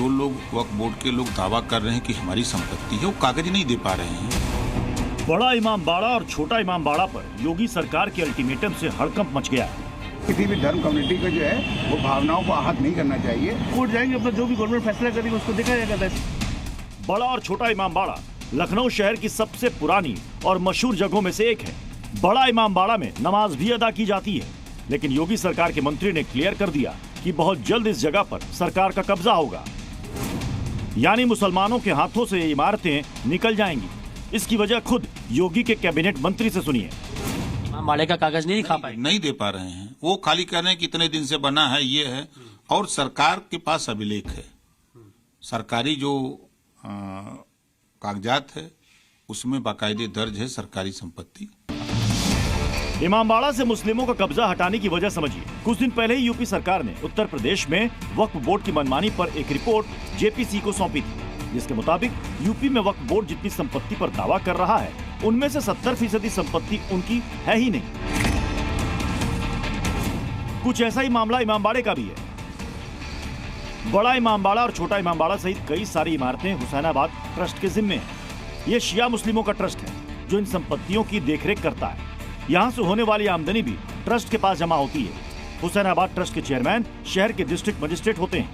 जो लोग वक्फ बोर्ड के लोग दावा कर रहे हैं कि हमारी संपत्ति है, वो कागज नहीं दे पा रहे हैं। बड़ा इमामबाड़ा और छोटा इमामबाड़ा पर योगी सरकार के अल्टीमेटम से हड़कंप मच गया। किसी भी धर्म कम्युनिटी को जो है वो भावनाओं को आहत नहीं करना चाहिए। कोर्ट जाएंगे, अपना जो भी गवर्नमेंट फैसला करेगी उसको देखा जाएगा। बड़ा और छोटा इमामबाड़ा लखनऊ शहर की सबसे पुरानी और मशहूर जगहों में से एक है। बड़ा इमामबाड़ा में नमाज भी अदा की जाती है, लेकिन योगी सरकार के मंत्री ने क्लियर कर दिया कि बहुत जल्द इस जगह पर सरकार का कब्जा होगा, यानी मुसलमानों के हाथों से ये इमारतें निकल जाएंगी। इसकी वजह खुद योगी के कैबिनेट मंत्री से सुनिए। इमामबाड़े का कागज नहीं दिखा पाए, नहीं दे पा रहे हैं। वो खाली कह रहे हैं कि इतने दिन से बना है, ये है। और सरकार के पास अभिलेख है, सरकारी जो कागजात है उसमें बाकायदे दर्ज है सरकारी संपत्ति। इमामबाड़ा से मुस्लिमों का कब्जा हटाने की वजह समझिए। कुछ दिन पहले ही यूपी सरकार ने उत्तर प्रदेश में वक्फ बोर्ड की मनमानी पर एक रिपोर्ट जेपीसी को सौंपी थी, जिसके मुताबिक यूपी में वक्फ बोर्ड जितनी संपत्ति पर दावा कर रहा है, उनमें से 70% संपत्ति उनकी है ही नहीं। कुछ ऐसा ही मामला इमामबाड़े का भी है। बड़ा इमामबाड़ा और छोटा इमामबाड़ा सहित कई सारी इमारतें हुसैनाबाद ट्रस्ट के जिम्मे हैं। ये शिया मुस्लिमों का ट्रस्ट है जो इन संपत्तियों की देखरेख करता है। यहाँ से होने वाली आमदनी भी ट्रस्ट के पास जमा होती है। हुसैनाबाद ट्रस्ट के चेयरमैन शहर के डिस्ट्रिक्ट मजिस्ट्रेट होते हैं,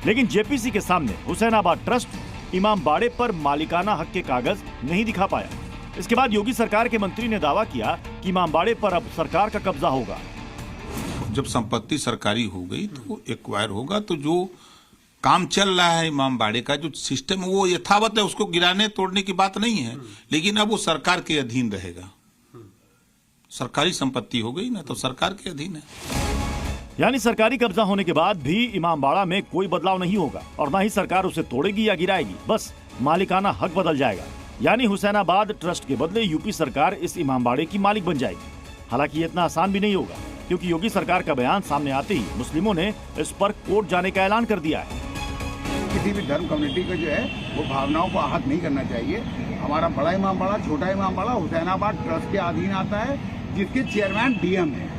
लेकिन जेपीसी के सामने हुसैनाबाद ट्रस्ट इमामबाड़े पर मालिकाना हक के कागज नहीं दिखा पाया। इसके बाद योगी सरकार के मंत्री ने दावा किया कि इमामबाड़े पर अब सरकार का कब्जा होगा। जब संपत्ति सरकारी हो गई तो एक्वायर होगा, तो जो काम चल रहा है इमामबाड़े का जो सिस्टम है वो यथावत है, उसको गिराने तोड़ने की बात नहीं है, लेकिन अब वो सरकार के अधीन रहेगा। सरकारी संपत्ति हो गई ना, तो सरकार के अधीन है। यानी सरकारी कब्जा होने के बाद भी इमामबाड़ा में कोई बदलाव नहीं होगा और ना ही सरकार उसे तोड़ेगी या गिराएगी, बस मालिकाना हक बदल जाएगा। यानी हुसैनाबाद ट्रस्ट के बदले यूपी सरकार इस इमामबाड़े की मालिक बन जाएगी। हालांकि ये इतना आसान भी नहीं होगा, क्योंकि योगी सरकार का बयान सामने आते ही मुस्लिमों ने इस पर कोर्ट जाने का ऐलान कर दिया है। किसी भी धर्म कम्युनिटी को जो है वो भावनाओं को आहत नहीं करना चाहिए। हमारा बड़ा इमामबाड़ा, छोटा इमामबाड़ा हुसैनाबाद ट्रस्ट के अधीन आता है, जिसके चेयरमैन डीएम है।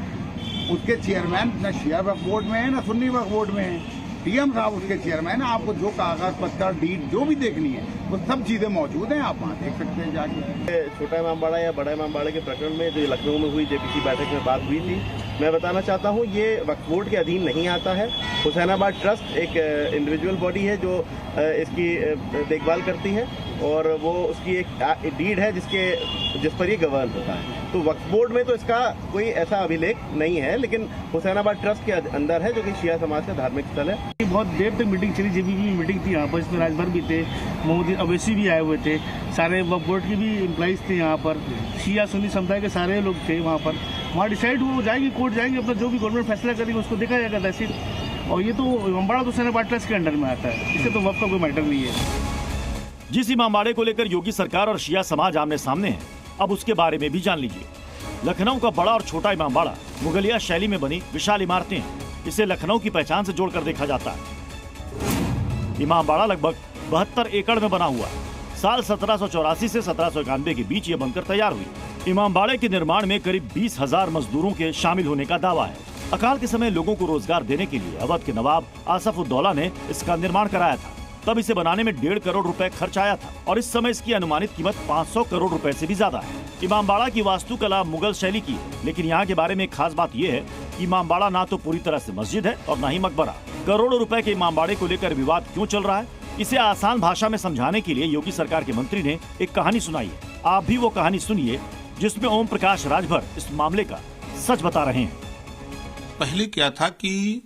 उसके चेयरमैन न शिया वक्फ बोर्ड में है न सुन्नी वक्फ बोर्ड में है। डीएम साहब उसके चेयरमैन है। आपको जो कागज पत्तर डीड जो भी देखनी है वो सब चीजें मौजूद हैं, आप वहाँ देख सकते हैं जाके। छोटा इमामबाड़ा या बड़ा इमामबाड़े के प्रकरण में जो लखनऊ में हुई जेपीसी बैठक में बात हुई थी, मैं बताना चाहता हूँ ये वक्फ बोर्ड के अधीन नहीं आता है। हुसैनाबाद ट्रस्ट एक इंडिविजुअल बॉडी है जो इसकी देखभाल करती है और वो उसकी एक डीड है जिस पर ये गवर्न होता है। तो वक्फ बोर्ड में तो इसका कोई ऐसा अभिलेख नहीं है, लेकिन हुसैनाबाद ट्रस्ट के अंदर है, जो कि शिया समाज का धार्मिक स्थल है। बहुत देर तक मीटिंग चली, जेपीसी की मीटिंग थी यहाँ पर, इसमें राजभर भी थे, मोहम्मद अवैसी भी आए हुए थे, सारे वक्फ बोर्ड के भी एम्प्लॉइज थे यहाँ पर, शिया सुन्नी समुदाय के सारे लोग थे वहाँ पर। वहाँ डिसाइड हो जाएगी, कोर्ट जाएंगे, अपना जो भी गवर्नमेंट फैसला करेगी उसको देखा जाएगा। वैसे और ये तो इमामबाड़ा तो हुसैनाबाद ट्रस्ट के अंडर में आता है, इससे तो वक्फ का कोई मैटर नहीं है। जिस इमामबाड़े को लेकर योगी सरकार और शिया समाज आमने सामने है, अब उसके बारे में भी जान लीजिए। लखनऊ का बड़ा और छोटा इमामबाड़ा मुगलिया शैली में बनी विशाल इमारतें हैं। इसे लखनऊ की पहचान से जोड़कर देखा जाता है। इमामबाड़ा लगभग 72 एकड़ में बना हुआ। साल 1784 से 1791 के बीच ये बनकर तैयार हुई। इमामबाड़े के निर्माण में करीब 20,000 मजदूरों के शामिल होने का दावा है। अकाल के समय लोगों को रोजगार देने के लिए अवध के नवाब आसफउद्दौला ने इसका निर्माण कराया था। तब इसे बनाने में 1.5 करोड़ रुपए खर्च आया था और इस समय इसकी अनुमानित कीमत 500 करोड़ रुपए से भी ज्यादा है। इमामबाड़ा की वास्तुकला मुगल शैली की है, लेकिन यहाँ के बारे में एक खास बात यह है कि इमामबाड़ा ना तो पूरी तरह से मस्जिद है और ना ही मकबरा। करोड़ों रुपए के इमामबाड़े को लेकर विवाद क्यों चल रहा है, इसे आसान भाषा में समझाने के लिए योगी सरकार के मंत्री ने एक कहानी सुनाई है। आप भी वो कहानी सुनिए जिसमें ओम प्रकाश राजभर इस मामले का सच बता रहे हैं। पहले क्या था कि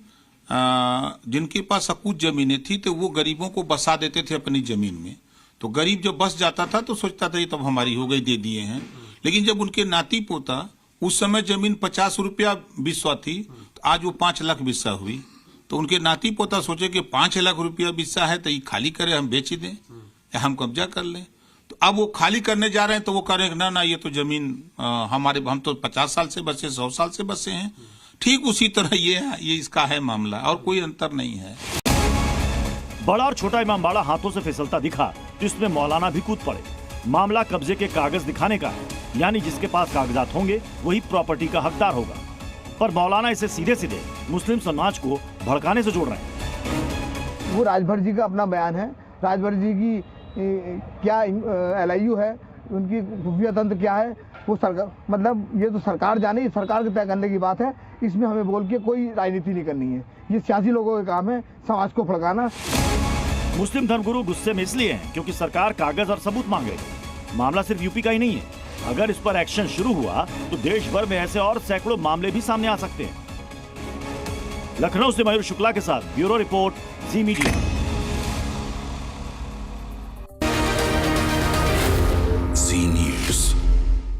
जिनके पास अकूत जमीनें थी तो वो गरीबों को बसा देते थे अपनी जमीन में। तो गरीब जब बस जाता था तो सोचता था ये तब हमारी हो गई, दे दिए हैं। लेकिन जब उनके नाती पोता, उस समय जमीन 50 रुपया बिस्सा थी, तो आज वो 5 लाख बिस्सा हुई। तो उनके नाती पोता सोचे कि 5 लाख रुपया बिस्सा है तो ये खाली करे, हम बेच दें या हम कब्जा कर लें। तो अब वो खाली करने जा रहे हैं तो वो कह रहे हैं ना ये तो जमीन हम तो 50 साल से बसे, 100 साल से बसे हैं। ठीक उसी तरह ये इसका है मामला, और कोई अंतर नहीं है। बड़ा और छोटा इमामबाड़ा हाथों से फिसलता दिखा तो इसमें मौलाना भी कूद पड़े। मामला कब्जे के कागज दिखाने का है, यानी जिसके पास कागजात होंगे वही प्रॉपर्टी का हकदार होगा। पर मौलाना इसे सीधे सीधे मुस्लिम समाज को भड़काने से जोड़ रहे हैं। वो राजभर जी का अपना बयान है। राजभर जी की क्या LIU है, उनकी खुफिया तंत्र क्या है, वो सरकार, मतलब ये तो सरकार जाने, सरकार के तय करने की बात है। इसमें हमें बोल के कोई राजनीति नहीं करनी है। ये सियासी लोगों का काम है समाज को भड़काना। मुस्लिम धर्मगुरु गुस्से में इसलिए हैं क्योंकि सरकार कागज और सबूत मांग रही है। मामला सिर्फ यूपी का ही नहीं है। अगर इस पर एक्शन शुरू हुआ तो देश भर में ऐसे और सैकड़ों मामले भी सामने आ सकते हैं। लखनऊ से मयूर शुक्ला के साथ ब्यूरो रिपोर्ट, जी मीडिया।